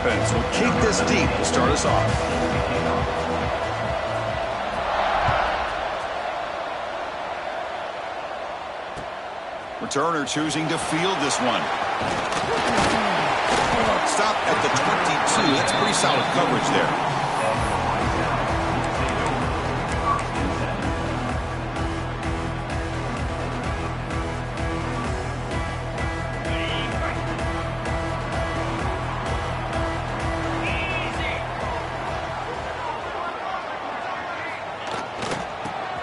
offense will kick this deep to start us off. Returner choosing to field this one. Stop at the 22. That's pretty solid coverage there.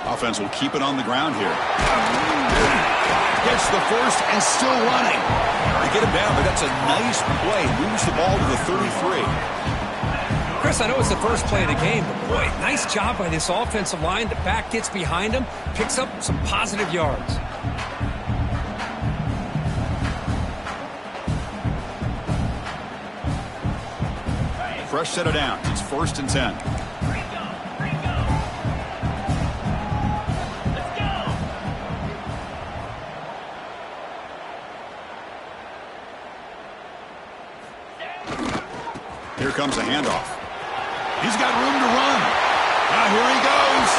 Offense will keep it on the ground here. Gets the first and still running. They get him down, but that's a nice play. Moves the ball to the 33. Chris, I know it's the first play of the game, but boy, nice job by this offensive line. The back gets behind him, picks up some positive yards. Fresh set of downs. It's 1st and 10. Here comes a handoff. He's got room to run. Now here he goes.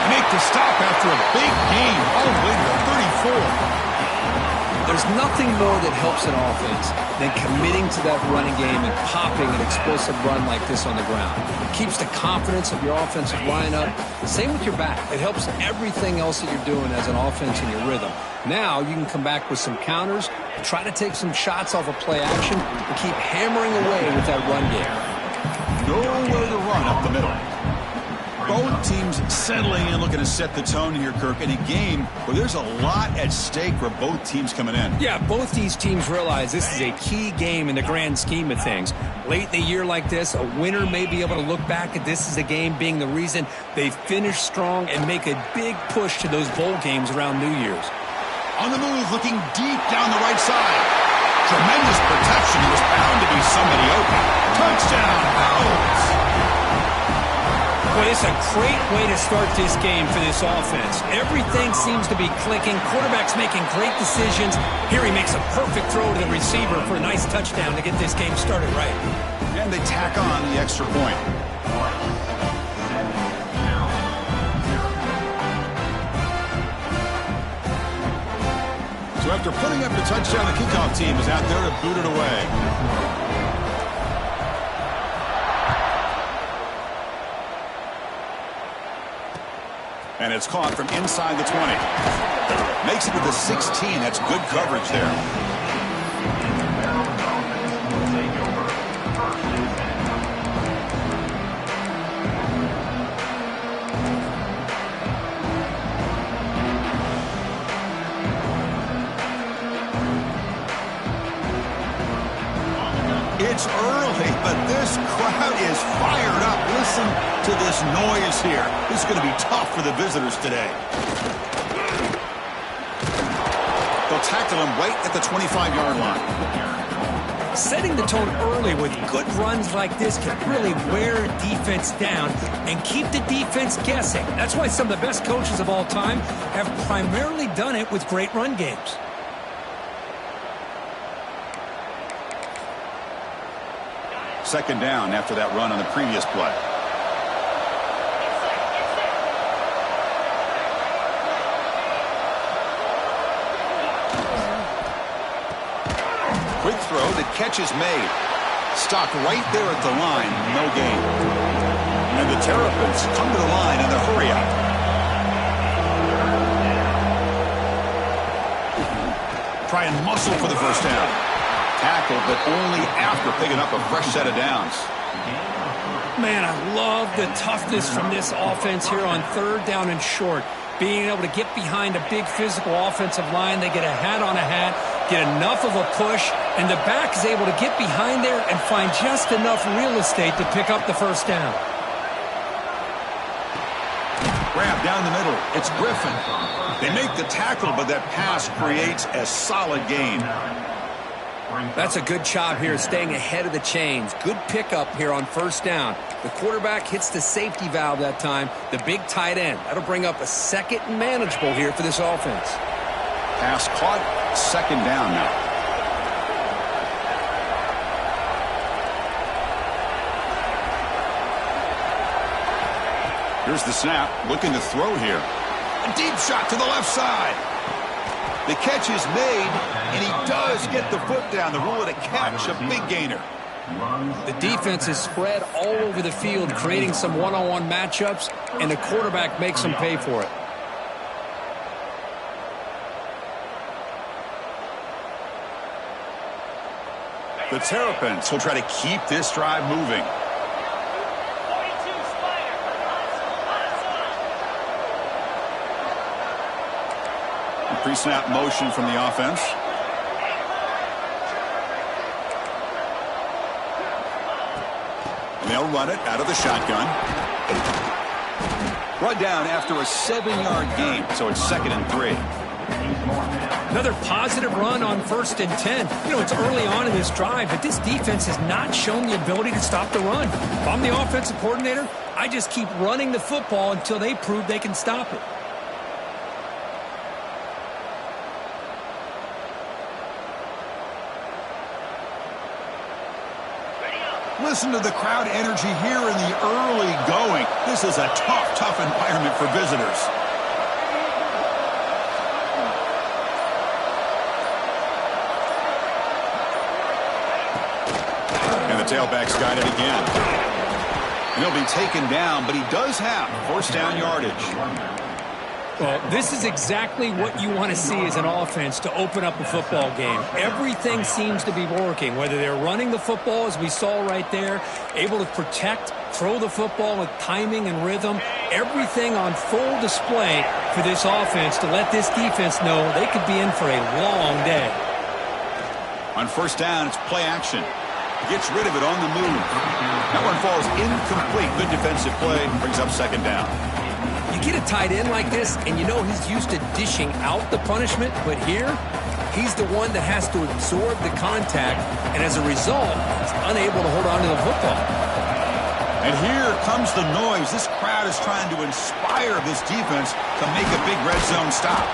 Make the stop after a big gain all the way to the 34. There's nothing more that helps an offense than committing to that running game and popping an explosive run like this on the ground. It keeps the confidence of your offensive line up. Same with your back. It helps everything else that you're doing as an offense in your rhythm. Now you can come back with some counters, try to take some shots off of play action, and keep hammering away with that run game. Nowhere to run up the middle. Both teams settling in, looking to set the tone here, Kirk, in a game where there's a lot at stake for both teams coming in. Yeah, both these teams realize this is a key game in the grand scheme of things. Late in the year like this, a winner may be able to look back at this as a game being the reason they finish strong and make a big push to those bowl games around New Year's. On the move, looking deep down the right side. Tremendous protection. There was bound to be somebody open. Touchdown, Owls. Well, it's a great way to start this game for this offense. Everything seems to be clicking. Quarterback's making great decisions. Here he makes a perfect throw to the receiver for a nice touchdown to get this game started right. And they tack on the extra point. So after putting up the touchdown, the kickoff team is out there to boot it away. And it's caught from inside the 20. Makes it to the 16. That's good coverage there. It's early, but this crowd is fired up. Listen to this noise here. This is going to be tough for the visitors today. They'll tackle him right at the 25-yard line. Setting the tone early with good runs like this can really wear a defense down and keep the defense guessing. That's why some of the best coaches of all time have primarily done it with great run games. Second down after that run on the previous play. Quick throw, the catch is made. Stopped right there at the line, no gain. And the Terrapins come to the line in the hurry up. Try and muscle for the first down. Tackle, but only after picking up a fresh set of downs. Man, I love the toughness from this offense here on 3rd down and short. Being able to get behind a big physical offensive line, they get a hat on a hat, get enough of a push, and the back is able to get behind there and find just enough real estate to pick up the first down. Grab down the middle. It's Griffin. They make the tackle, but that pass creates a solid gain. That's a good job here, staying ahead of the chains. Good pickup here on 1st down. The quarterback hits the safety valve that time, the big tight end. That'll bring up a 2nd and manageable here for this offense. Pass caught, 2nd down now. Here's the snap, looking to throw here. A deep shot to the left side. The catch is made, and he does get the foot down. The rule of the catch, a big gainer. The defense is spread all over the field, creating some one-on-one matchups, and the quarterback makes them pay for it. The Terrapins will try to keep this drive moving. Pre-snap motion from the offense. And they'll run it out of the shotgun. Brought down after a 7-yard gain, so it's 2nd and 3. Another positive run on 1st and 10. You know, it's early on in this drive, but this defense has not shown the ability to stop the run. If I'm the offensive coordinator, I just keep running the football until they prove they can stop it. Listen to the crowd energy here in the early going. This is a tough environment for visitors. And the tailback's got it again. And he'll be taken down, but he does have 1st down yardage. Well, this is exactly what you want to see as an offense to open up a football game. Everything seems to be working, whether they're running the football, as we saw right there, able to protect, throw the football with timing and rhythm, everything on full display for this offense to let this defense know they could be in for a long day. On 1st down, it's play action. Gets rid of it on the move. That one falls incomplete. Good defensive play, brings up 2nd down. You get a tight end like this, and you know he's used to dishing out the punishment, but here, he's the one that has to absorb the contact, and as a result, he's unable to hold on to the football. And here comes the noise. This crowd is trying to inspire this defense to make a big red zone stop.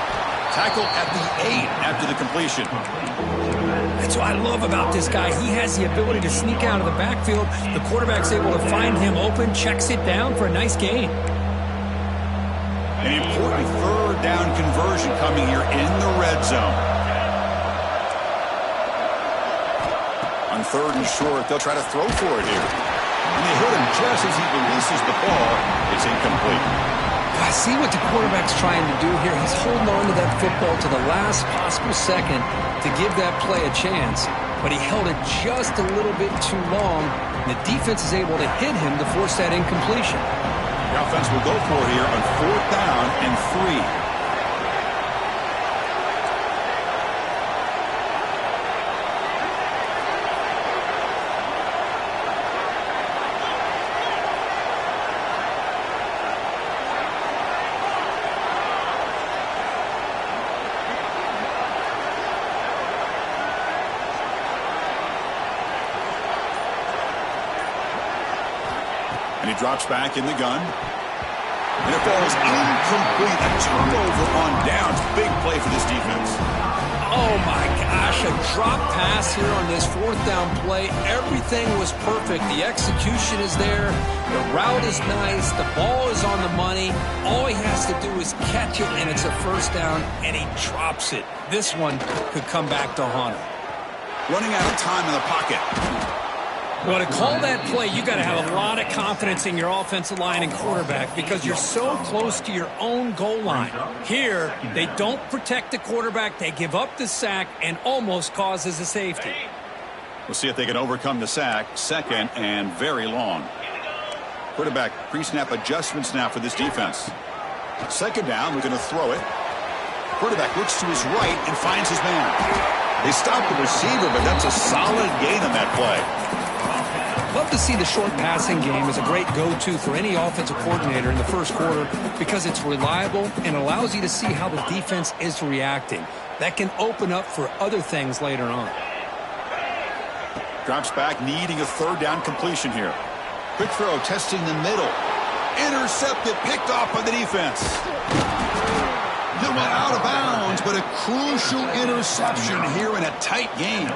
Tackle at the 8 after the completion. That's what I love about this guy. He has the ability to sneak out of the backfield. The quarterback's able to find him open, checks it down for a nice gain. An important 3rd down conversion coming here in the red zone. On 3rd and short, they'll try to throw for it here. And they hit him just as he releases the ball. It's incomplete. I see what the quarterback's trying to do here. He's holding on to that football to the last possible second to give that play a chance. But he held it just a little bit too long. And the defense is able to hit him to force that incompletion. The offense will go for it here on 4th down and 3. And he drops back in the gun. And it falls incomplete. A turnover on downs. Big play for this defense. Oh, my gosh. A drop pass here on this 4th down play. Everything was perfect. The execution is there. The route is nice. The ball is on the money. All he has to do is catch it, and it's a 1st down, and he drops it. This one could come back to haunt him. Running out of time in the pocket. Well, to call that play, you got to have a lot of confidence in your offensive line and quarterback because you're so close to your own goal line. Here, they don't protect the quarterback. They give up the sack and almost causes a safety. We'll see if they can overcome the sack. 2nd and very long. Quarterback pre-snap adjustments now for this defense. 2nd down, we're going to throw it. Quarterback looks to his right and finds his man. They stop the receiver, but that's a solid gain on that play. Love to see the short passing game as a great go-to for any offensive coordinator in the 1st quarter because it's reliable and allows you to see how the defense is reacting. That can open up for other things later on. Drops back, needing a 3rd down completion here. Quick throw, testing the middle. Intercepted, picked off by the defense. That went out of bounds, but a crucial interception here in a tight game.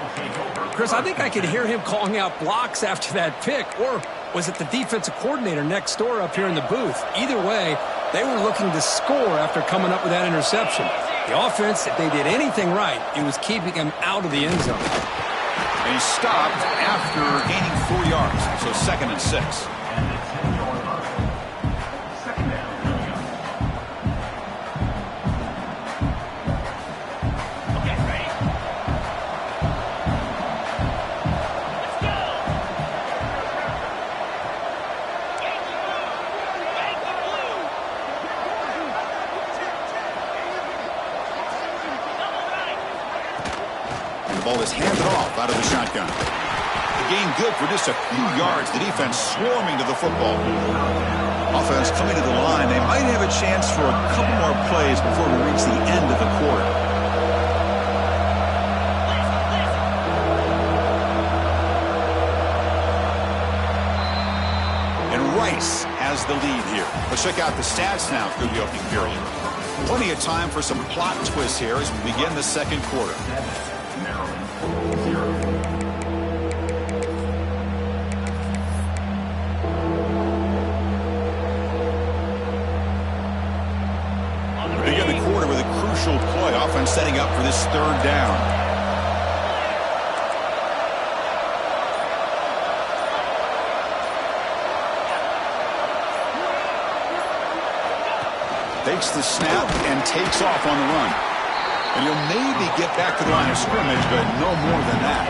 Chris, I think I could hear him calling out blocks after that pick. Or was it the defensive coordinator next door up here in the booth? Either way, they were looking to score after coming up with that interception. The offense, if they did anything right, it was keeping him out of the end zone. And he stopped after gaining 4 yards, so 2nd and 6. Ball is handed off out of the shotgun. The gain good for just a few yards. The defense swarming to the football. Offense coming to the line. They might have a chance for a couple more plays before we reach the end of the quarter. And Rice has the lead here. Let's check out the stats now through the opening period. Plenty of time for some plot twists here as we begin the second quarter. Begin the quarter with a crucial play. Offense setting up for this 3rd down. Takes the snap and takes off on the run. And he'll maybe get back to the line of scrimmage, but no more than that.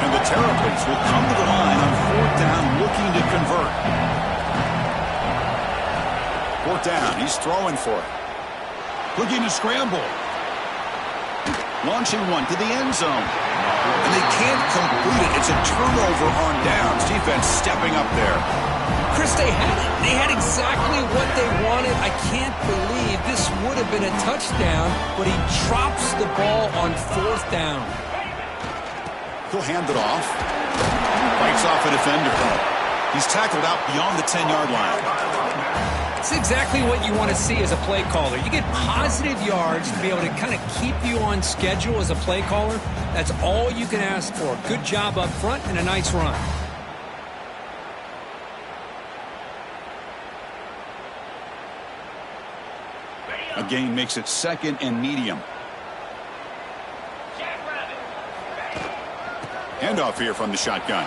And the Terrapins will come to the line on 4th down, looking to convert. 4th down, he's throwing for it. Looking to scramble. Launching one to the end zone. And they can't complete it. It's a turnover on downs. Defense stepping up there. Chris, they had it. They had exactly what they wanted. I can't believe this would have been a touchdown, but he drops the ball on 4th down. He'll hand it off. Fights off a defender. He's tackled out beyond the 10-yard line. It's exactly what you want to see as a play caller. You get positive yards to be able to kind of keep you on schedule as a play caller. That's all you can ask for. Good job up front and a nice run. A gain makes it 2nd and medium. Handoff here from the shotgun.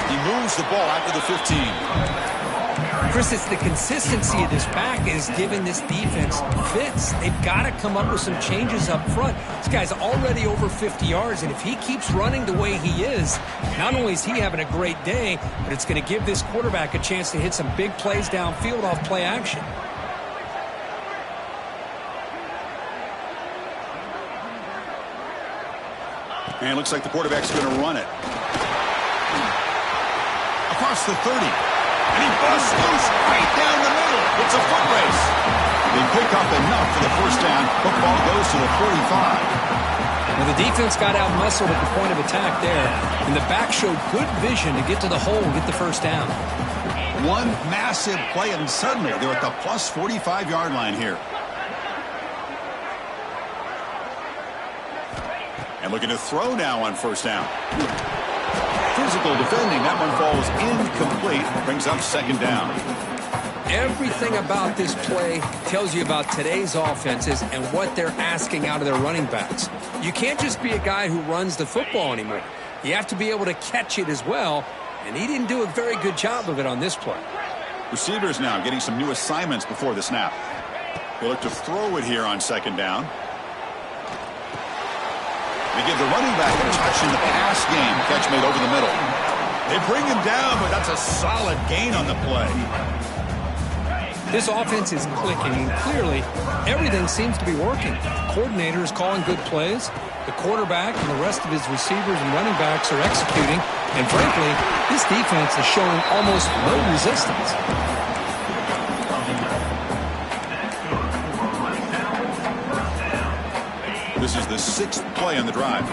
He moves the ball out to the 15. Chris, it's the consistency of this back is giving this defense fits. They've got to come up with some changes up front. This guy's already over 50 yards, and if he keeps running the way he is, not only is he having a great day, but it's going to give this quarterback a chance to hit some big plays downfield off play action. And it looks like the quarterback's going to run it. Across the 30. And he busts loose right down the middle. It's a foot race. They pick up enough for the 1st down. Football goes to the 45. Well, the defense got out-muscled at the point of attack there. And the back showed good vision to get to the hole and get the 1st down. One massive play, and suddenly they're at the plus 45-yard line here. And looking to throw now on 1st down. Physical defending. That one falls incomplete. Brings up 2nd down. Everything about this play tells you about today's offenses and what they're asking out of their running backs. You can't just be a guy who runs the football anymore. You have to be able to catch it as well, and he didn't do a very good job of it on this play. Receivers now getting some new assignments before the snap. They look to throw it here on 2nd down. They give the running back a touch in the pass game. Catch made over the middle. They bring him down, but that's a solid gain on the play. This offense is clicking, and clearly everything seems to be working. The coordinator is calling good plays. The quarterback and the rest of his receivers and running backs are executing. And frankly, this defense is showing almost no resistance. This is the 6th play on the drive.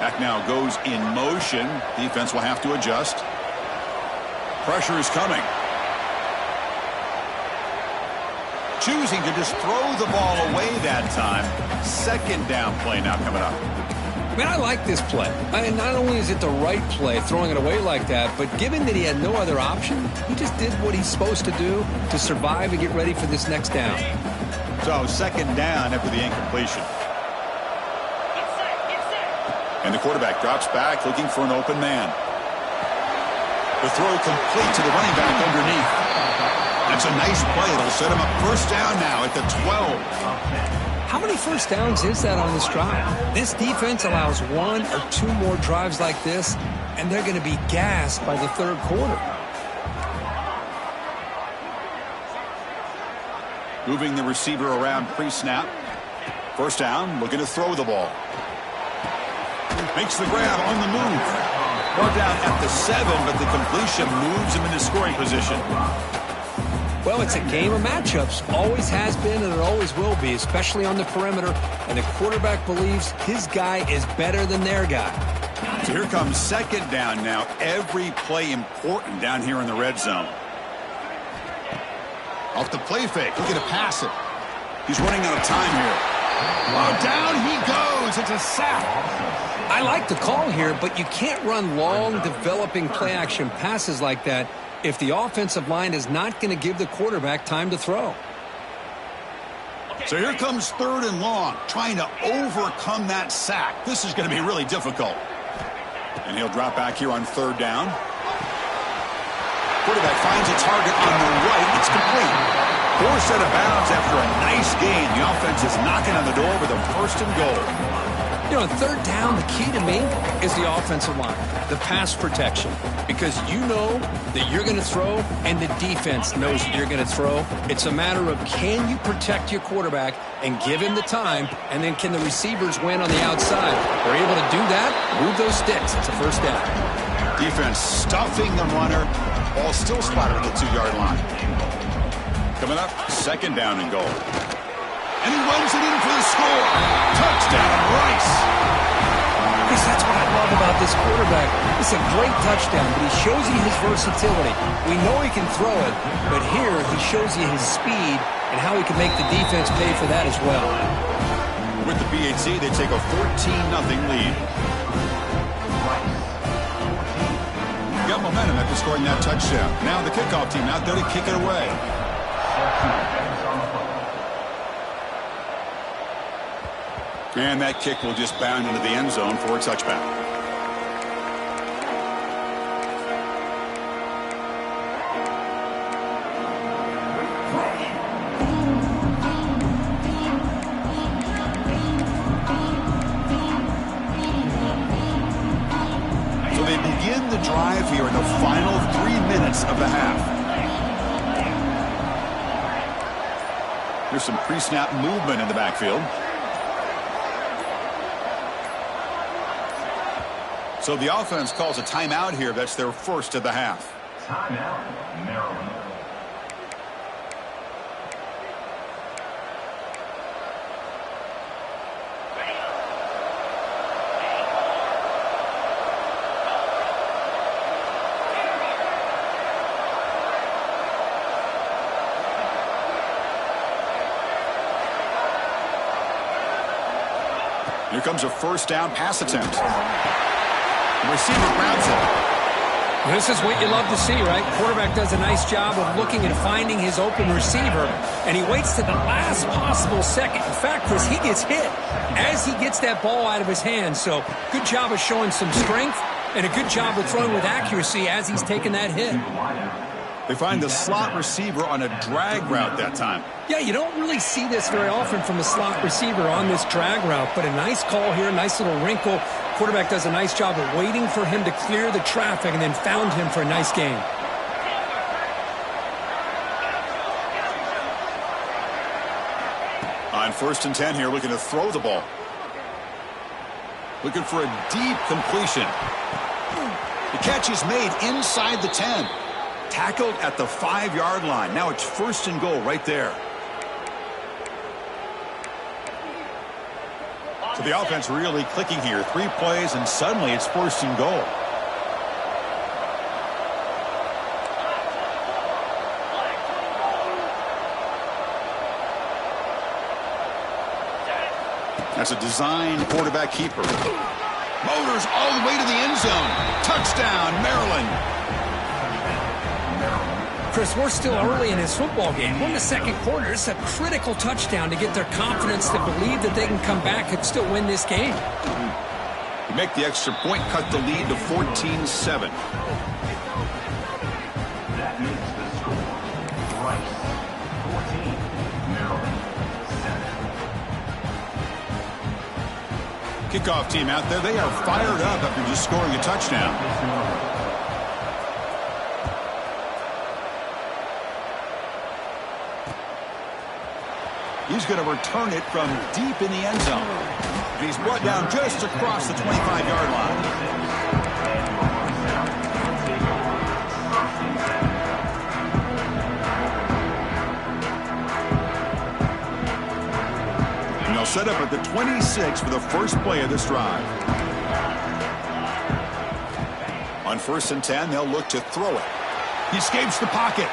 Back now goes in motion. Defense will have to adjust. Pressure is coming. choosing to just throw the ball away that time. Second down play now coming up. Man, I like this play. Not only is it the right play, throwing it away like that, but given that he had no other option, he just did what he's supposed to do to survive and get ready for this next down. So second down after the incompletion. And the quarterback drops back looking for an open man. The throw complete to the running back underneath. That's a nice play. It'll set him up first down now at the 12. How many first downs is that on this drive? This defense allows 1 or 2 more drives like this, and they're going to be gassed by the third quarter. Moving the receiver around pre-snap. First down, looking to throw the ball. Makes the grab on the move. Brought down at the 7, but the completion moves him into scoring position. Well, it's a game of matchups. Always has been and it always will be, especially on the perimeter. And the quarterback believes his guy is better than their guy. So here comes second down now. Every play important down here in the red zone. Off the play fake, looking to pass it. He's running out of time here. Oh, down he goes. It's a sack. I like the call here, but you can't run long, developing play-action passes like that if the offensive line is not going to give the quarterback time to throw. So here comes third and long, trying to overcome that sack. This is going to be really difficult. And he'll drop back here on third down. Quarterback finds a target on the right. It's complete. Forced out of bounds after a nice gain. The offense is knocking on the door with a first and goal. You know, on third down, the key to me is the offensive line, the pass protection. Because you know that you're going to throw, and the defense knows that you're going to throw. It's a matter of can you protect your quarterback and give him the time, and then can the receivers win on the outside? If they're able to do that, move those sticks. It's a first down. Defense stuffing the runner. Ball still spotted at the 2-yard line. Coming up, second down and goal. And he runs it in for the score. Touchdown, Rice. Chris, that's what I love about this quarterback. It's a great touchdown, but he shows you his versatility. We know he can throw it, but here he shows you his speed and how he can make the defense pay for that as well. With the BHC, they take a 14-0 lead. Got momentum after scoring that touchdown. Now the kickoff team out there to kick it away. And that kick will just bound into the end zone for a touchback. So they begin the drive here in the final 3 minutes of the half. There's some pre-snap movement in the backfield. So the offense calls a timeout here. That's their first of the half. Timeout, Maryland. Here comes a first down pass attempt. The receiver grabs it. This is what you love to see, right? Quarterback does a nice job of looking and finding his open receiver, and he waits to the last possible second. In fact, Chris, he gets hit as he gets that ball out of his hands. So good job of showing some strength and a good job of throwing with accuracy as he's taking that hit. They find the slot receiver on a drag route that time. Yeah, you don't really see this very often from a slot receiver on this drag route, but a nice call here, nice little wrinkle. Quarterback does a nice job of waiting for him to clear the traffic and then found him for a nice gain. On first and 10 here, looking to throw the ball. Looking for a deep completion. The catch is made inside the 10. Tackled at the 5-yard line. Now it's first and goal right there. So the offense really clicking here. 3 plays and suddenly it's first and goal. That's a design quarterback keeper. Motors all the way to the end zone. Touchdown, Maryland. Chris, we're still early in this football game. We're in the second quarter. It's a critical touchdown to get their confidence to believe that they can come back and still win this game. You make the extra point, cut the lead to 14-7. That is the score. Rice, 14. Maryland, 7. Kickoff team out there. They are fired up after just scoring a touchdown. He's going to return it from deep in the end zone. And he's brought down just across the 25-yard line. And they'll set up at the 26 for the first play of this drive. On 1st and 10, they'll look to throw it. He escapes the pocket.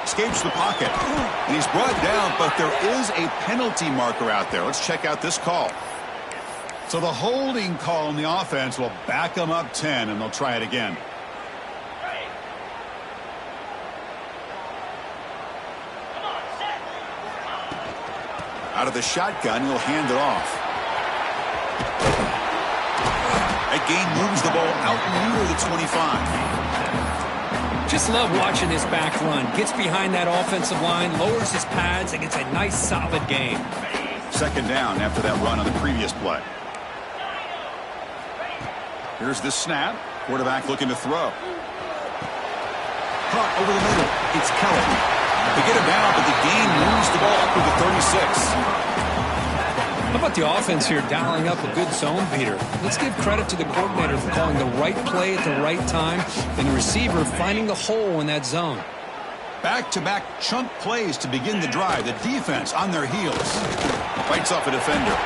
Escapes the pocket. And he's brought down, but there is a penalty marker out there. Let's check out this call. So the holding call on the offense will back them up 10, and they'll try it again. Out of the shotgun, he'll hand it off. That gain moves the ball out near the 25. Just love watching this back run. Gets behind that offensive line, lowers his pads, and gets a nice solid gain. Second down after that run on the previous play. Here's the snap. Quarterback looking to throw. Caught over the middle. It's Kelly. They get him down, but the gain moves the ball up to the 36. How about the offense here dialing up a good zone beater? Let's give credit to the coordinator for calling the right play at the right time and the receiver finding the hole in that zone. Back-to-back chunk plays to begin the drive. The defense on their heels. Fights off a defender.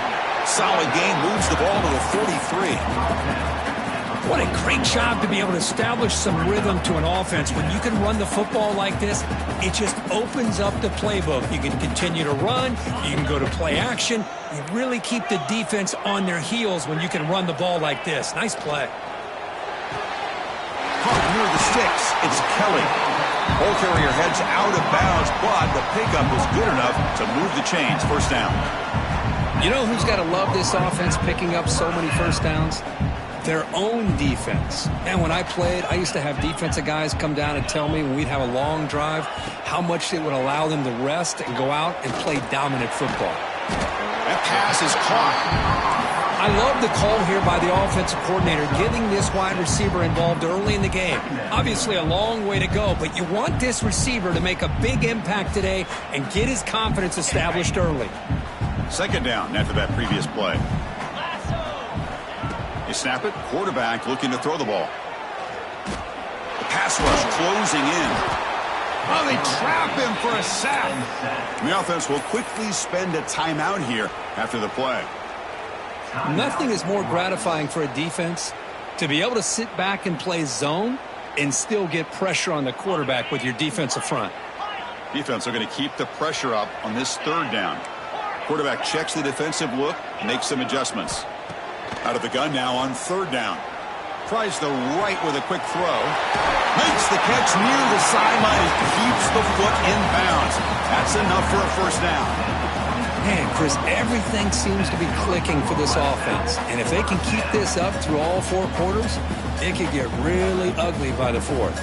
Solid gain, moves the ball to the 43. What a great job to be able to establish some rhythm to an offense. When you can run the football like this, it just opens up the playbook. You can continue to run. You can go to play action. You really keep the defense on their heels when you can run the ball like this. Nice play. Caught near the sticks. It's Kelly. Ball carrier heads out of bounds, but the pickup was good enough to move the chains. First down. You know who's got to love this offense picking up so many first downs? Their own defense. And when I played, I used to have defensive guys come down and tell me when we'd have a long drive how much it would allow them to rest and go out and play dominant football. That pass is caught. I love the call here by the offensive coordinator, getting this wide receiver involved early in the game. Obviously a long way to go, but you want this receiver to make a big impact today and get his confidence established early. Second down after that previous play. They snap it. Quarterback looking to throw the ball. The pass rush closing in. Oh, they trap him for a sack. And the offense will quickly spend a timeout here after the play. Nothing is more gratifying for a defense to be able to sit back and play zone and still get pressure on the quarterback with your defensive front. Defense are going to keep the pressure up on this third down. Quarterback checks the defensive look, makes some adjustments. Out of the gun now on third down. Tries the right with a quick throw. Makes the catch near the sideline and keeps the foot in bounds. That's enough for a first down. Man, Chris, everything seems to be clicking for this offense. And if they can keep this up through all four quarters, it could get really ugly by the fourth.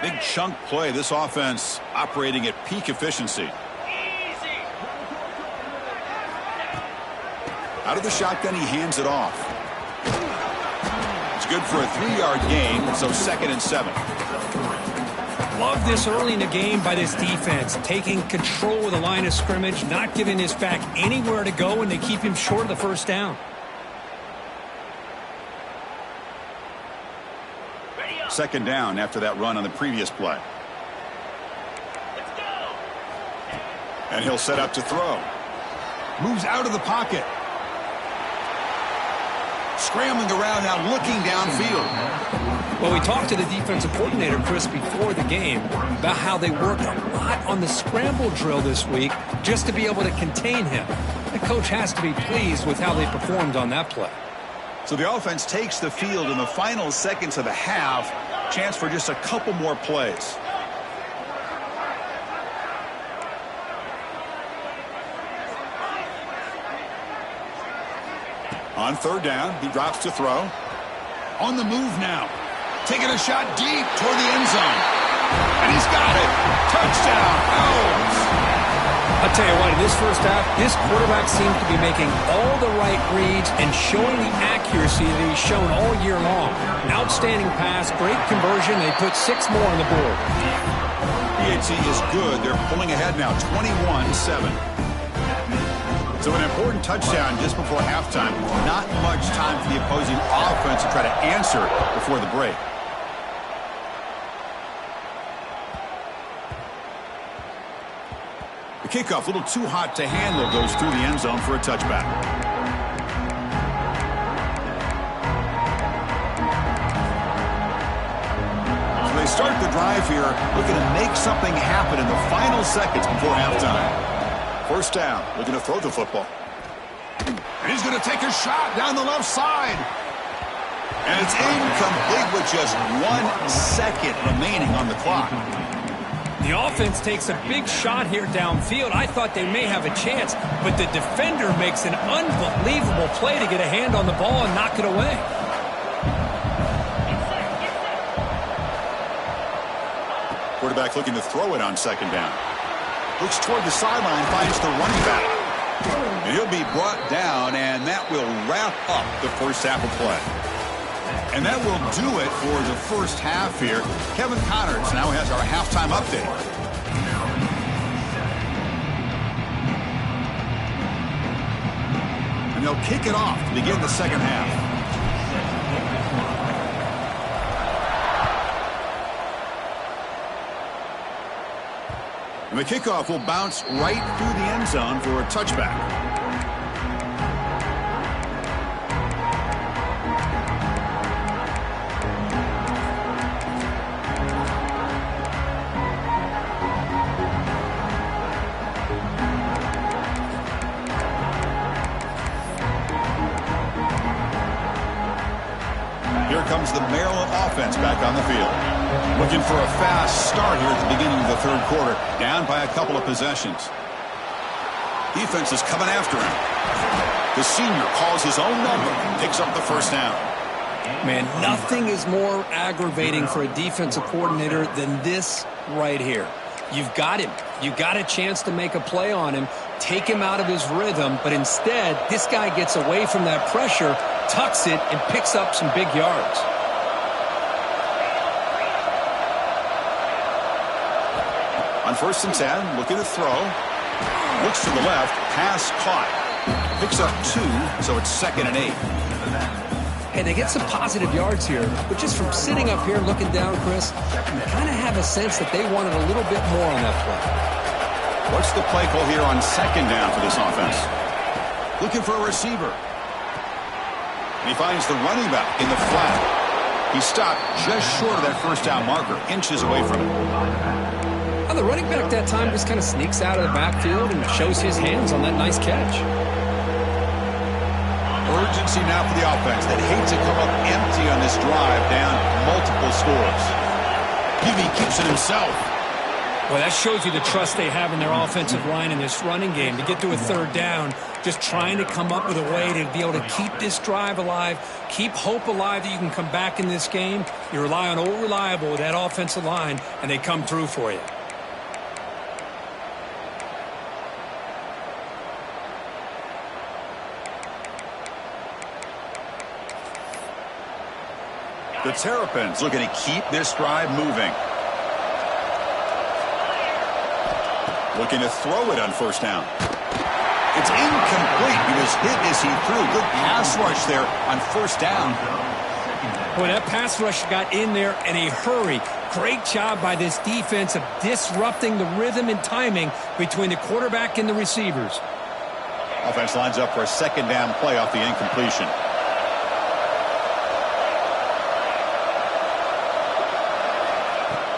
Big chunk play. This offense operating at peak efficiency. Out of the shotgun, he hands it off. It's good for a 3-yard gain, so 2nd and 7. Love this early in the game by this defense, taking control of the line of scrimmage, not giving this back anywhere to go, and they keep him short of the first down. Second down after that run on the previous play. And he'll set up to throw. Moves out of the pocket. Scrambling around now, looking downfield. Well, we talked to the defensive coordinator, Chris, before the game about how they worked a lot on the scramble drill this week just to be able to contain him. The coach has to be pleased with how they performed on that play. So the offense takes the field in the final seconds of the half. Chance for just a couple more plays. On third down, he drops to throw. On the move now. Taking a shot deep toward the end zone. And he's got it. Touchdown. Owls. I'll tell you what, in this first half, this quarterback seems to be making all the right reads and showing the accuracy that he's shown all year long. An outstanding pass, great conversion. They put 6 more on the board. PAT is good. They're pulling ahead now, 21-7. So an important touchdown just before halftime. Not much time for the opposing offense to try to answer before the break. The kickoff, a little too hot to handle, goes through the end zone for a touchback. So they start the drive here, looking to make something happen in the final seconds before halftime. First down, looking to throw the football. And he's going to take a shot down the left side. And it's incomplete with just 1 second remaining on the clock. The offense takes a big shot here downfield. I thought they may have a chance, but the defender makes an unbelievable play to get a hand on the ball and knock it away. Quarterback looking to throw it on second down. Looks toward the sideline, finds the running back. And he'll be brought down, and that will wrap up the first half of play. And that will do it for the first half here. Kevin Connors now has our halftime update. And they'll kick it off to begin the second half. And the kickoff will bounce right through the end zone for a touchback. Here comes the Maryland offense back on the field. Looking for a fast start here at the beginning of the third quarter. Down by a couple of possessions. Defense is coming after him. The senior calls his own number and picks up the first down. Man, nothing is more aggravating for a defensive coordinator than this right here. You've got him. You've got a chance to make a play on him, take him out of his rhythm, but instead, this guy gets away from that pressure, tucks it, and picks up some big yards. On 1st and 10, looking to throw. Looks to the left, pass caught. Picks up 2, so it's 2nd and 8. Hey, they get some positive yards here, but just from sitting up here looking down, Chris, you kind of have a sense that they wanted a little bit more on that play. What's the play call here on 2nd down for this offense? Looking for a receiver. And he finds the running back in the flat. He stopped just short of that first down marker, inches away from it. Well, the running back that time just kind of sneaks out of the backfield and shows his hands on that nice catch. Urgency now for the offense that hates to come up empty on this drive, down multiple scores. Peavy keeps it himself. Well, that shows you the trust they have in their offensive line in this running game. To get to a third down, just trying to come up with a way to be able to keep this drive alive, keep hope alive that you can come back in this game. You rely on Old Reliable with that offensive line, and they come through for you. The Terrapins looking to keep this drive moving. Looking to throw it on 1st down. It's incomplete. He was hit as he threw. Good pass rush there on 1st down. Boy, that pass rush got in there in a hurry. Great job by this defense of disrupting the rhythm and timing between the quarterback and the receivers. Offense lines up for a 2nd down play off the incompletion.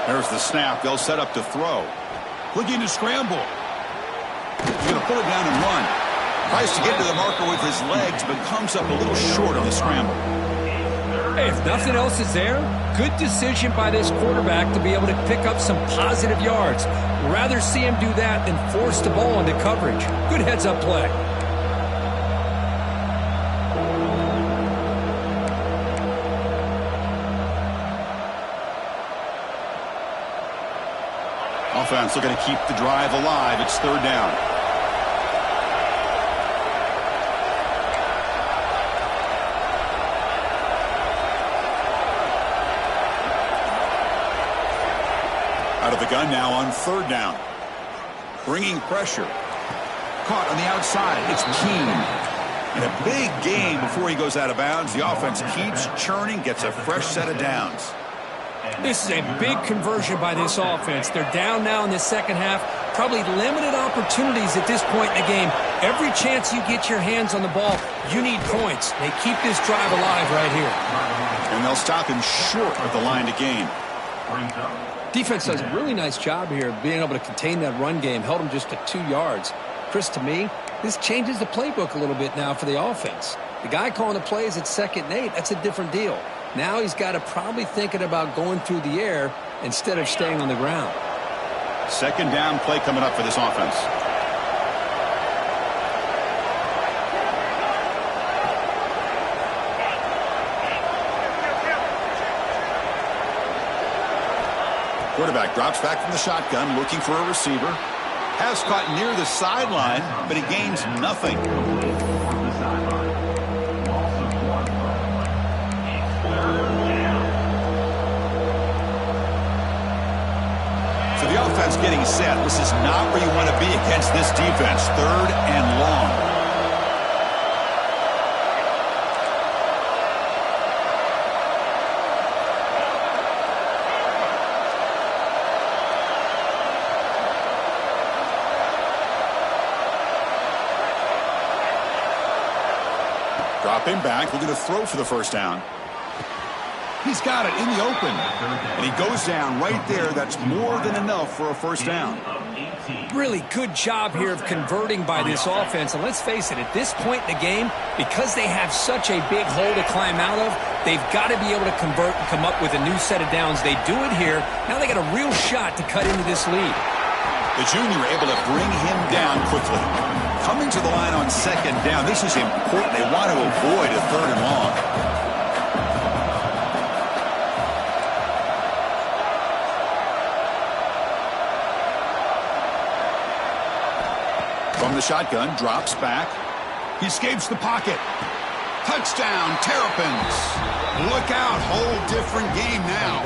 There's the snap. They'll set up to throw. Looking to scramble. He's going to pull it down and run. Tries to get to the marker with his legs, but comes up a little short on the scramble. Hey, if nothing else is there, good decision by this quarterback to be able to pick up some positive yards. Rather see him do that than force the ball into coverage. Good heads-up play. Offense looking to keep the drive alive. It's third down. Out of the gun now on third down. Bringing pressure. Caught on the outside. It's Keene. And a big gain before he goes out of bounds. The offense keeps churning, gets a fresh set of downs. This is a big conversion by this offense. They're down now in the second half. Probably limited opportunities at this point in the game. Every chance you get your hands on the ball, you need points. They keep this drive alive right here. And they'll stop him short of the line to gain. Defense does a really nice job here of being able to contain that run game. Held him just to 2 yards. Chris, to me, this changes the playbook a little bit now for the offense. The guy calling the plays at 2nd and 8, that's a different deal. Now he's got to probably thinking about going through the air instead of staying on the ground. Second down play coming up for this offense. Quarterback drops back from the shotgun, looking for a receiver. Has caught near the sideline, but he gains nothing. So the offense getting set. This is not where you want to be against this defense. Third and long. Drop him back. We're going to throw for the first down. He's got it in the open. And he goes down right there. That's more than enough for a first down. Really good job here of converting by this offense. And let's face it, at this point in the game, because they have such a big hole to climb out of, they've got to be able to convert and come up with a new set of downs. They do it here. Now they got a real shot to cut into this lead. The junior able to bring him down quickly. Coming to the line on second down. This is important. They want to avoid a third and long. From the shotgun, drops back. He escapes the pocket. Touchdown, Terrapins. Look out, whole different game now.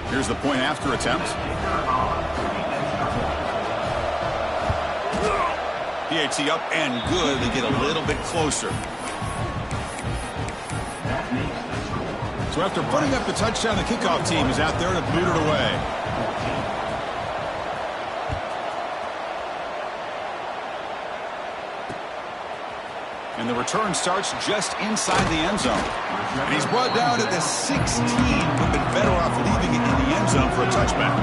Here's the point after attempt. PAT up and good. They get a little bit closer. So after putting up the touchdown, the kickoff team is out there to boot it away. And the return starts just inside the end zone. And he's brought down at the 16. Would have been better off leaving it in the end zone for a touchback.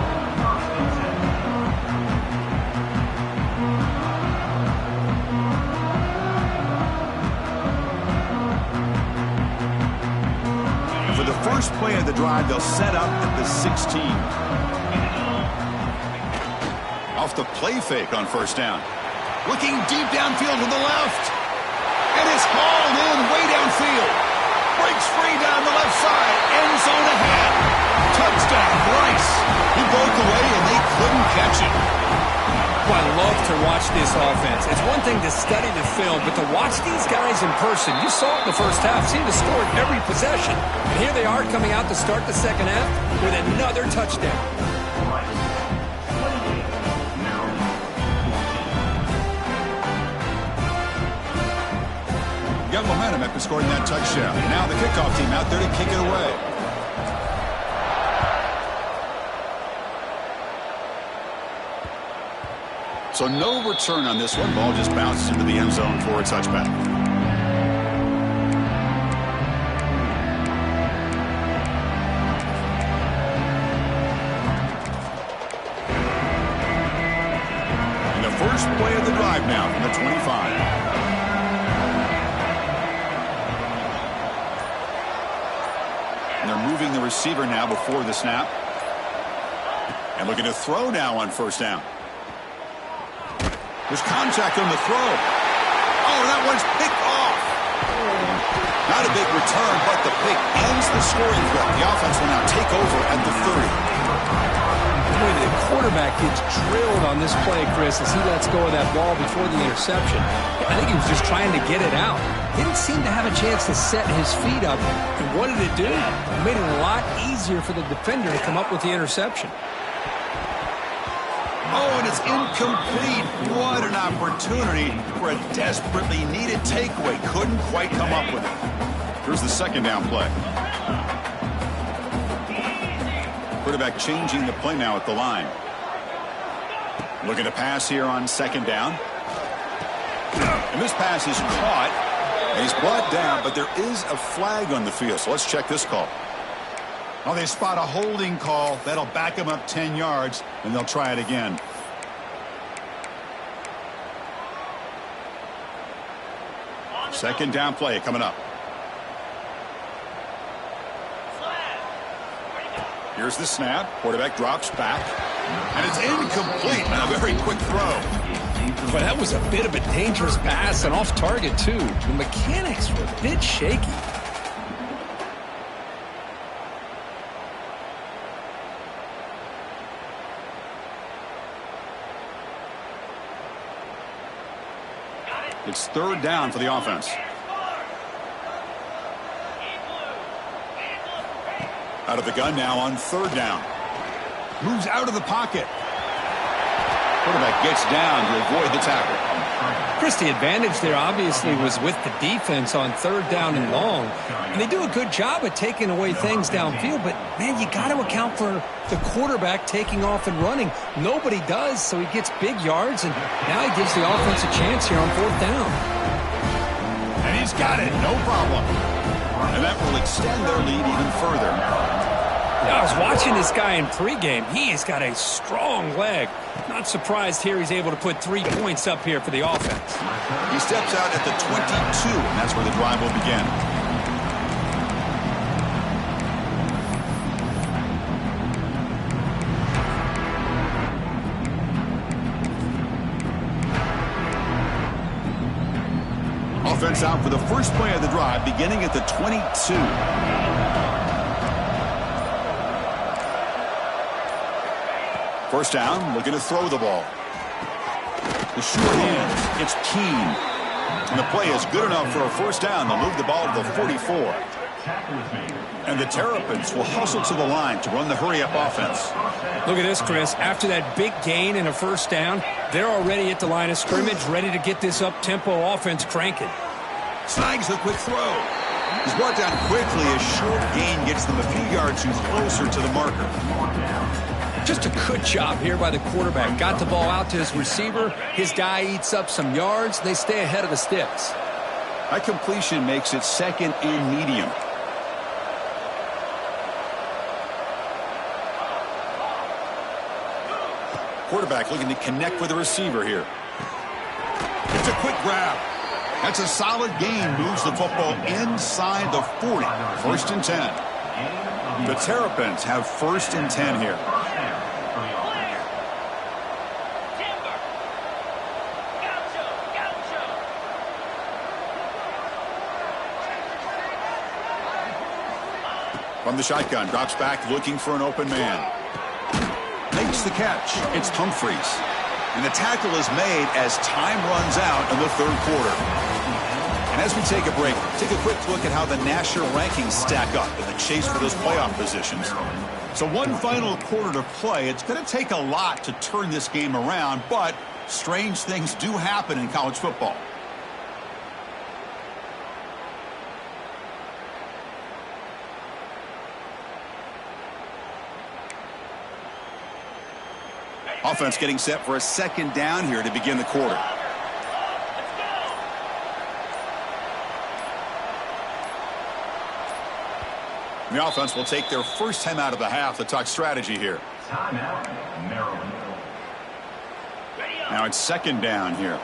For the first play of the drive, they'll set up at the 16. Off the play fake on first down. Looking deep downfield to the left. And it's hauled in way downfield. Breaks free down the left side. End zone ahead. Touchdown, Bryce. He broke away and they couldn't catch him. Well, I love to watch this offense. It's one thing to study the film, but to watch these guys in person, you saw it in the first half, seemed to score every possession. And here they are coming out to start the second half with another touchdown. Got momentum after scoring that touchdown. Now the kickoff team out there to kick it away. So no return on this one. Ball just bounces into the end zone for a touchback. now from the 25. And they're moving the receiver now before the snap. And looking to throw now on first down. There's contact on the throw. Oh, that one's picked off. Not a big return, but the pick ends the scoring threat. The offense will now take over at the 30. Boy, the quarterback gets drilled on this play, Chris, as he lets go of that ball before the interception. I think he was just trying to get it out. Didn't seem to have a chance to set his feet up. And what did it do? It made it a lot easier for the defender to come up with the interception. Oh, and it's incomplete. What an opportunity for a desperately needed takeaway. Couldn't quite come up with it. Here's the second down play. Quarterback changing the play now at the line. Looking to pass here on second down. And this pass is caught. And he's brought down, but there is a flag on the field. So let's check this call. Oh, they spot a holding call. That'll back him up 10 yards, and they'll try it again. Second down play coming up. Here's the snap. Quarterback drops back. And it's incomplete on a very quick throw. But that was a bit of a dangerous pass and off target, too. The mechanics were a bit shaky. It's third down for the offense. Out of the gun now on third down. Moves out of the pocket. Quarterback gets down to avoid the tackle. Chris, the advantage there obviously was with the defense on third down and long. And they do a good job at taking away things downfield, but, man, you got to account for the quarterback taking off and running. Nobody does, so he gets big yards, and now he gives the offense a chance here on fourth down. And he's got it, no problem. And that will extend their lead even further. I was watching this guy in pregame. He has got a strong leg. Not surprised here he's able to put 3 points up here for the offense. He steps out at the 22, and that's where the drive will begin. Offense out for the first play of the drive, beginning at the 22. First down, looking to throw the ball. The short hands, it's Keene. And the play is good enough for a first down. They'll move the ball to the 44. And the Terrapins will hustle to the line to run the hurry-up offense. Look at this, Chris. After that big gain and a first down, they're already at the line of scrimmage, ready to get this up-tempo offense cranking. Snags the quick throw. He's brought down quickly. A short gain gets them a few yards closer to the marker. Just a good job here by the quarterback. Got the ball out to his receiver. His guy eats up some yards. They stay ahead of the sticks. That completion makes it second and medium. Quarterback looking to connect with the receiver here. It's a quick grab. That's a solid gain. Moves the football inside the 40. First and 10. The Terrapins have first and 10 here. From the shotgun, drops back looking for an open man. Makes the catch. It's Humphreys. And the tackle is made as time runs out in the third quarter. And as we take a break, take a quick look at how the national rankings stack up in the chase for those playoff positions. So one final quarter to play. It's going to take a lot to turn this game around, but strange things do happen in college football. Offense getting set for a second down here to begin the quarter. The offense will take their first time out of the half to talk strategy here. Timeout, Maryland. Now it's second down here.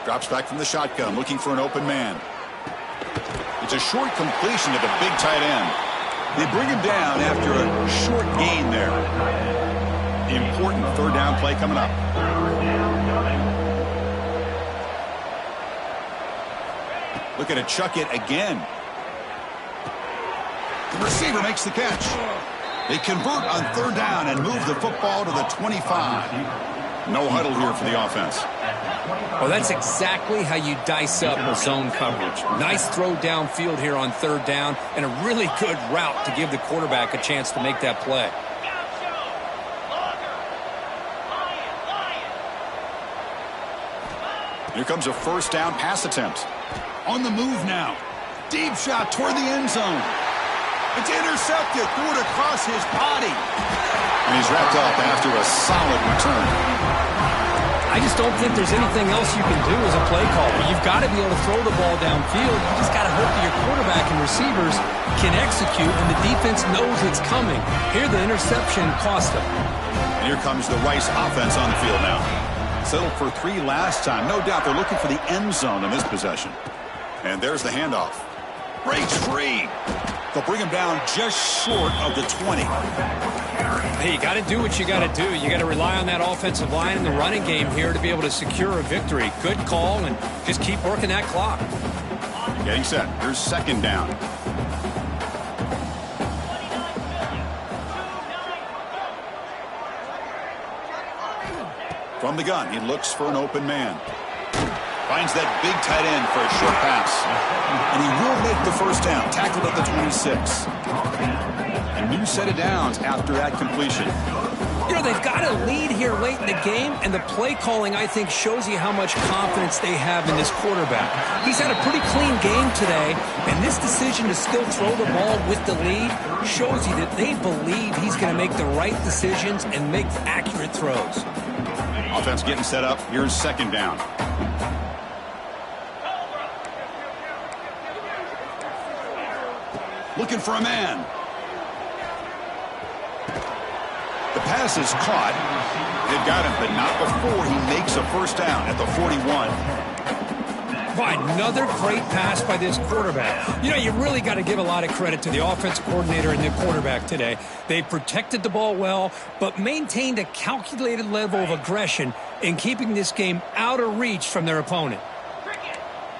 Drops back from the shotgun, looking for an open man. It's a short completion to the big tight end. They bring him down after a short gain there. Important third down play coming up. Looking to chuck it again. The receiver makes the catch. They convert on third down and move the football to the 25. No huddle here for the offense. Well, that's exactly how you dice up a zone coverage. Nice throw downfield here on third down, and a really good route to give the quarterback a chance to make that play. Here comes a first down pass attempt. On the move now. Deep shot toward the end zone. It's intercepted. Threw it across his body. And he's wrapped up after a solid return. I just don't think there's anything else you can do as a play caller. You've got to be able to throw the ball downfield. You just got to hope that your quarterback and receivers can execute, and the defense knows it's coming. Here, the interception cost them. And here comes the Rice offense on the field now. Settled for 3 last time. No doubt they're looking for the end zone in this possession. And there's the handoff. Breaks free. They'll bring him down just short of the 20. Hey, you got to do what you got to do. You got to rely on that offensive line in the running game here to be able to secure a victory. Good call, and just keep working that clock. Getting set. Here's second down. From the gun, he looks for an open man. Finds that big tight end for a short pass. And he will make the first down. Tackled at the 26. A new set of downs after that completion. You know, they've got a lead here late in the game, and the play calling, I think, shows you how much confidence they have in this quarterback. He's had a pretty clean game today, and this decision to still throw the ball with the lead shows you that they believe he's going to make the right decisions and make accurate throws. Offense getting set up. Here's second down. Looking for a man. The pass is caught. They've got him, but not before he makes a first down at the 41. By another great pass by this quarterback. You know, you really got to give a lot of credit to the offensive coordinator and the quarterback today. They protected the ball well, but maintained a calculated level of aggression in keeping this game out of reach from their opponent.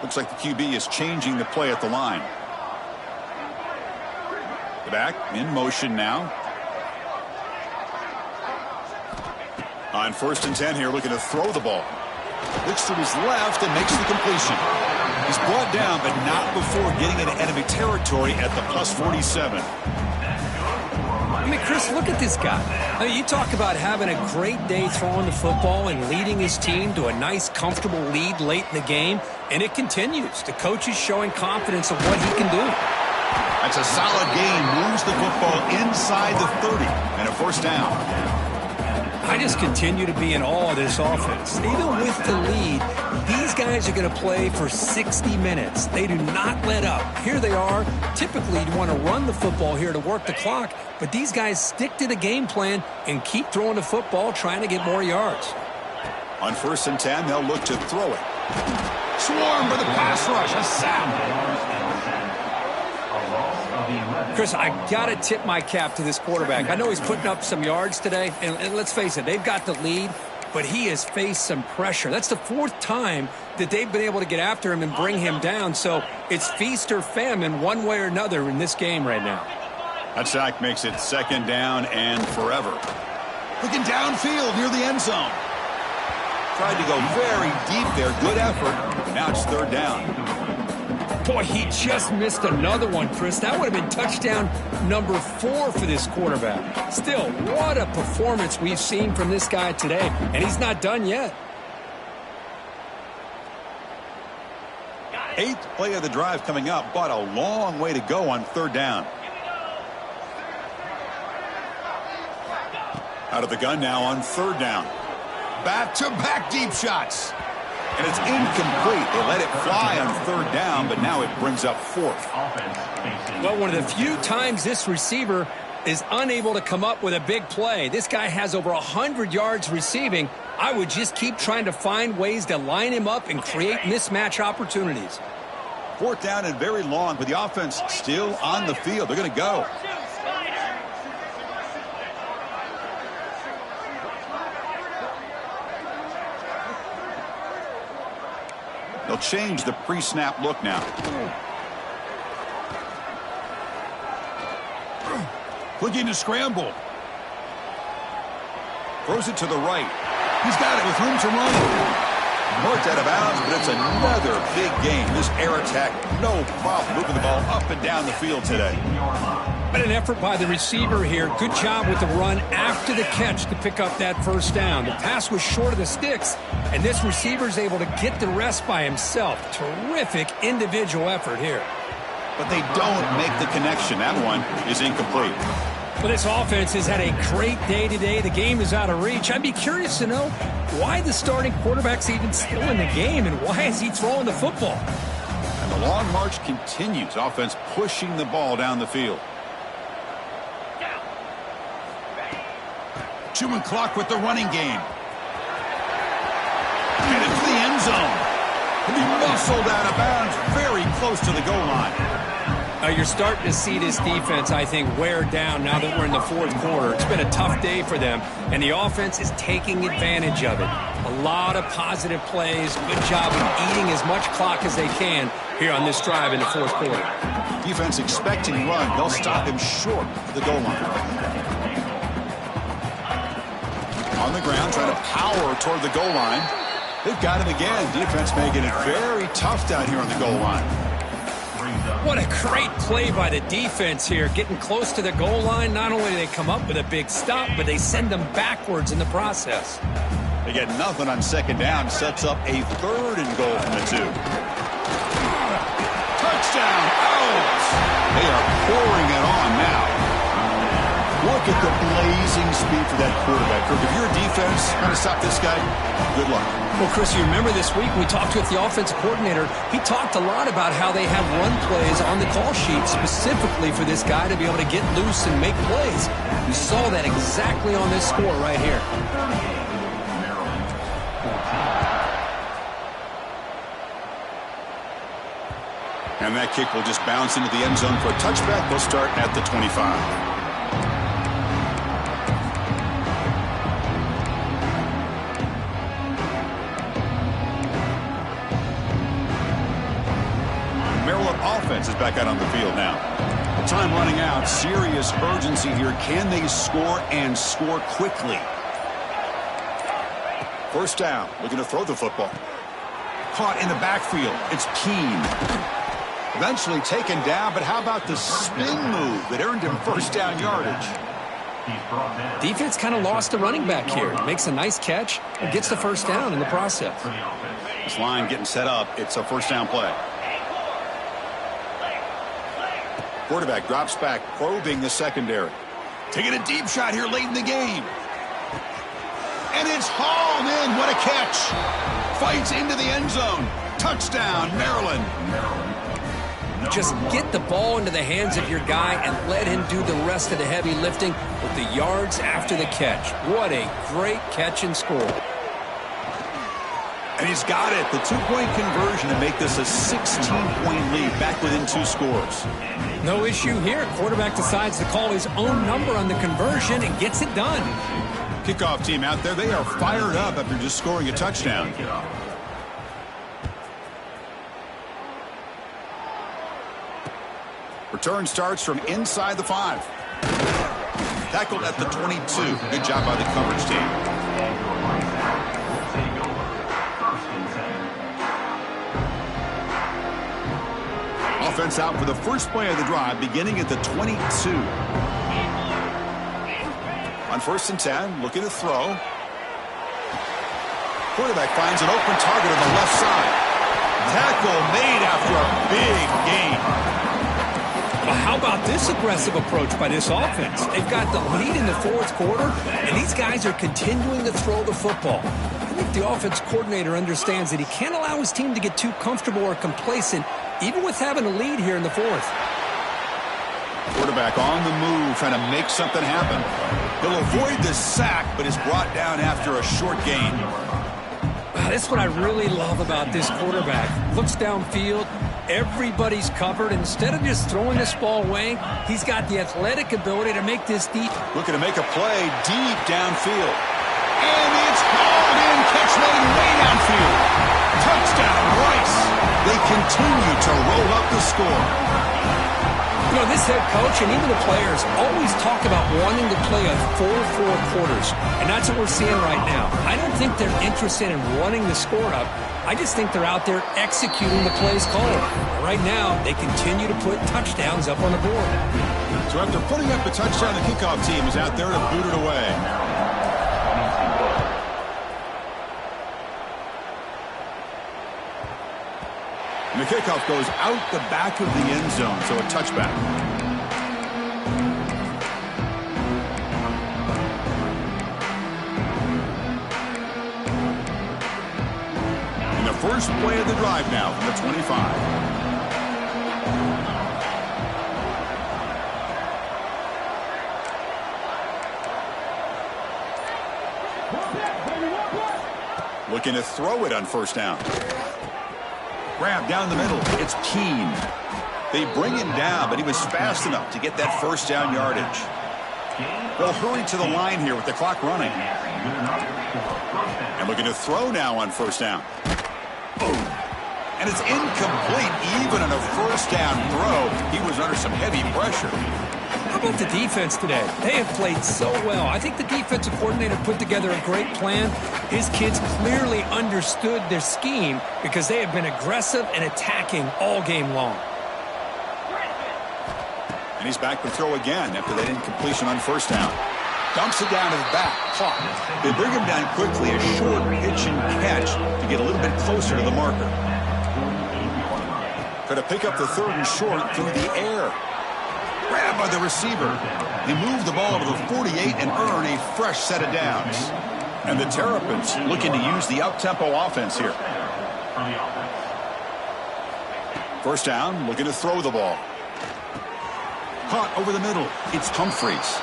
Looks like the QB is changing the play at the line. The back in motion now. On 1st and 10 here, looking to throw the ball. Looks to his left and makes the completion. He's brought down, but not before getting into enemy territory at the plus 47. I mean, Chris, look at this guy. I mean, you talk about having a great day throwing the football and leading his team to a nice, comfortable lead late in the game, and it continues. The coach is showing confidence of what he can do. That's a solid gain. Moves the football inside the 30 and a first down. I just continue to be in awe of this offense. Even with the lead, these guys are going to play for 60 minutes. They do not let up. Here they are. Typically, you want to run the football here to work the clock, but these guys stick to the game plan and keep throwing the football, trying to get more yards. On 1st and 10, they'll look to throw it. Swarm for the pass rush. A sack. Chris, I got to tip my cap to this quarterback. I know he's putting up some yards today, and let's face it, they've got the lead, but he has faced some pressure. That's the 4th time that they've been able to get after him and bring him down, so it's feast or famine one way or another in this game right now. That sack makes it second down and forever. Looking downfield near the end zone. Tried to go very deep there. Good effort. Now it's 3rd down. Boy, he just missed another one, Chris. That would have been touchdown number 4 for this quarterback. Still, what a performance we've seen from this guy today, and he's not done yet. 8th play of the drive coming up, but a long way to go on 3rd down. Out of the gun now on 3rd down. Back-to-back deep shots. And it's incomplete. They let it fly on 3rd down, but now it brings up 4th. Well, one of the few times this receiver is unable to come up with a big play. This guy has over 100 yards receiving, I would just keep trying to find ways to line him up and create mismatch opportunities. 4th down and very long, but the offense still on the field. They're going to go. They'll change the pre-snap look now. Looking to scramble. Throws it to the right. He's got it with room to run. Marked out of bounds, but it's another big game. This air attack, no problem moving the ball up and down the field today. But an effort by the receiver here. Good job with the run after the catch to pick up that 1st down. The pass was short of the sticks, and this receiver's able to get the rest by himself. Terrific individual effort here. But they don't make the connection. That one is incomplete. Well, this offense has had a great day today. The game is out of reach. I'd be curious to know why the starting quarterback's even still in the game, and why is he throwing the football? And the long march continues. Offense pushing the ball down the field. Chewing clock with the running game. And into the end zone. And he muscled out of bounds very close to the goal line. You're starting to see this defense, I think, wear down now that we're in the 4th quarter. It's been a tough day for them, and the offense is taking advantage of it. A lot of positive plays. Good job of eating as much clock as they can here on this drive in the 4th quarter. Defense expecting run. They'll stop him short of the goal line. On the ground, trying to power toward the goal line. They've got him again. Defense making it very tough down here on the goal line. What a great play by the defense here. Getting close to the goal line, not only do they come up with a big stop, but they send them backwards in the process. They get nothing on 2nd down. Sets up a 3rd and goal from the 2. Touchdown! Out! They are pouring it on now. Look at the blazing speed for that quarterback. Kirk, if you're a defense trying to stop this guy, good luck. Well, Chris, you remember this week we talked with the offensive coordinator. He talked a lot about how they have run plays on the call sheet specifically for this guy to be able to get loose and make plays. We saw that exactly on this score right here. And that kick will just bounce into the end zone for a touchback. They'll start at the 25. Offense is back out on the field now. Time running out. Serious urgency here. Can they score and score quickly? 1st down. Looking to throw the football. Caught in the backfield. It's Keene. Eventually taken down, but how about the spin move that earned him 1st down yardage? Defense kind of lost the running back here. Makes a nice catch and gets the 1st down in the process. This line getting set up. It's a 1st down play. Quarterback drops back, probing the secondary. Taking a deep shot here late in the game. And it's hauled in. What a catch. Fights into the end zone. Touchdown, Maryland. Just get the ball into the hands of your guy and let him do the rest of the heavy lifting with the yards after the catch. What a great catch and score. And he's got it. The 2-point conversion to make this a 16-point lead back within 2 scores. No issue here. Quarterback decides to call his own number on the conversion and gets it done. Kickoff team out there. They are fired up after just scoring a touchdown. Return starts from inside the 5. Tackled at the 22. Good job by the coverage team. Offense out for the first play of the drive, beginning at the 22. On 1st and 10, looking to throw. Quarterback finds an open target on the left side. Tackle made after a big gain. Well, how about this aggressive approach by this offense? They've got the lead in the 4th quarter, and these guys are continuing to throw the football. I think the offense coordinator understands that he can't allow his team to get too comfortable or complacent, even with having a lead here in the 4th. Quarterback on the move, trying to make something happen. He'll avoid the sack, but is brought down after a short gain. That's what I really love about this quarterback. Looks downfield, everybody's covered. Instead of just throwing this ball away, he's got the athletic ability to make this deep. Looking to make a play deep downfield. And it's hauled in, catch made way downfield. Touchdown, Rice. They continue to roll up the score. You know, this head coach and even the players always talk about wanting to play a 4-4 quarters, and that's what we're seeing right now. I don't think they're interested in running the score up. I just think they're out there executing the plays called. Right now, they continue to put touchdowns up on the board. So after putting up the touchdown, the kickoff team is out there to boot it away. And the kickoff goes out the back of the end zone, so a touchback. And the first play of the drive now from the 25. Looking to throw it on first down. Grab down the middle. It's Keene. They bring him down, but he was fast enough to get that first down yardage. They'll hurry to the line here with the clock running. And looking to throw now on first down. Boom. And it's incomplete even on a first down throw. He was under some heavy pressure. How about the defense today? They have played so well. I think the defensive coordinator put together a great plan. His kids clearly understood their scheme because they have been aggressive and attacking all game long. And he's back to throw again after that incompletion on first down. Dumps it down to the back. Caught. They bring him down quickly. A short pitch and catch to get a little bit closer to the marker. Try to pick up the third and short through the air. Grabbed by the receiver. They move the ball to the 48 and earn a fresh set of downs. And the Terrapins looking to use the up-tempo offense here. First down, looking to throw the ball. Caught over the middle. It's Humphreys.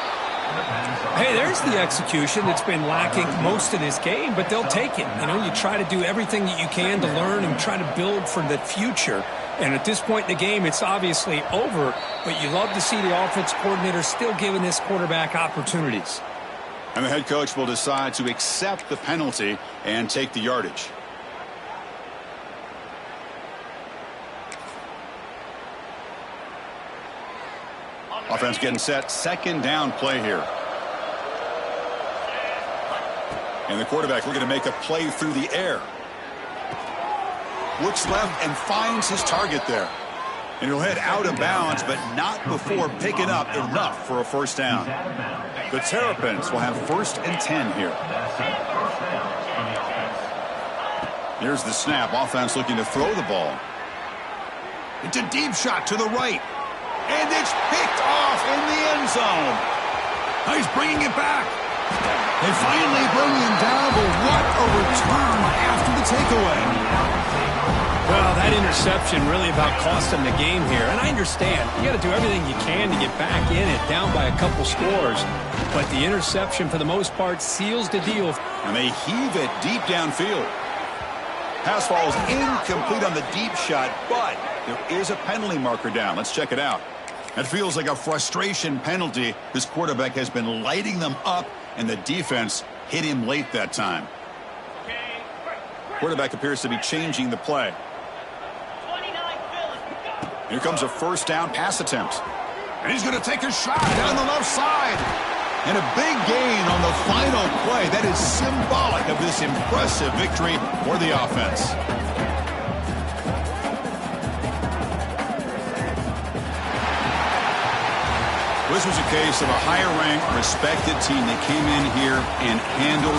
Hey, there's the execution that's been lacking most of this game, but they'll take it. You know, you try to do everything that you can to learn and try to build for the future. And at this point in the game, it's obviously over, but you love to see the offense coordinator still giving this quarterback opportunities. And the head coach will decide to accept the penalty and take the yardage. Offense getting set. Second down play here. And the quarterback looking to make a play through the air. Looks left and finds his target there. And he'll head out of bounds, but not before picking up enough for a first down. The Terrapins will have 1st and 10 here. Here's the snap. Offense looking to throw the ball. It's a deep shot to the right. And it's picked off in the end zone. Now he's bringing it back. They finally bring him down, but what a return after the takeaway. Well, that interception really about cost them the game here. And I understand. You got to do everything you can to get back in it, down by a couple scores. But the interception, for the most part, seals the deal. And they heave it deep downfield. Pass falls incomplete on the deep shot, but there is a penalty marker down. Let's check it out. That feels like a frustration penalty. This quarterback has been lighting them up, and the defense hit him late that time. Quarterback appears to be changing the play. Here comes a first down pass attempt. And he's going to take a shot down the left side. And a big gain on the final play. That is symbolic of this impressive victory for the offense. This was a case of a higher-ranked, respected team that came in here and handled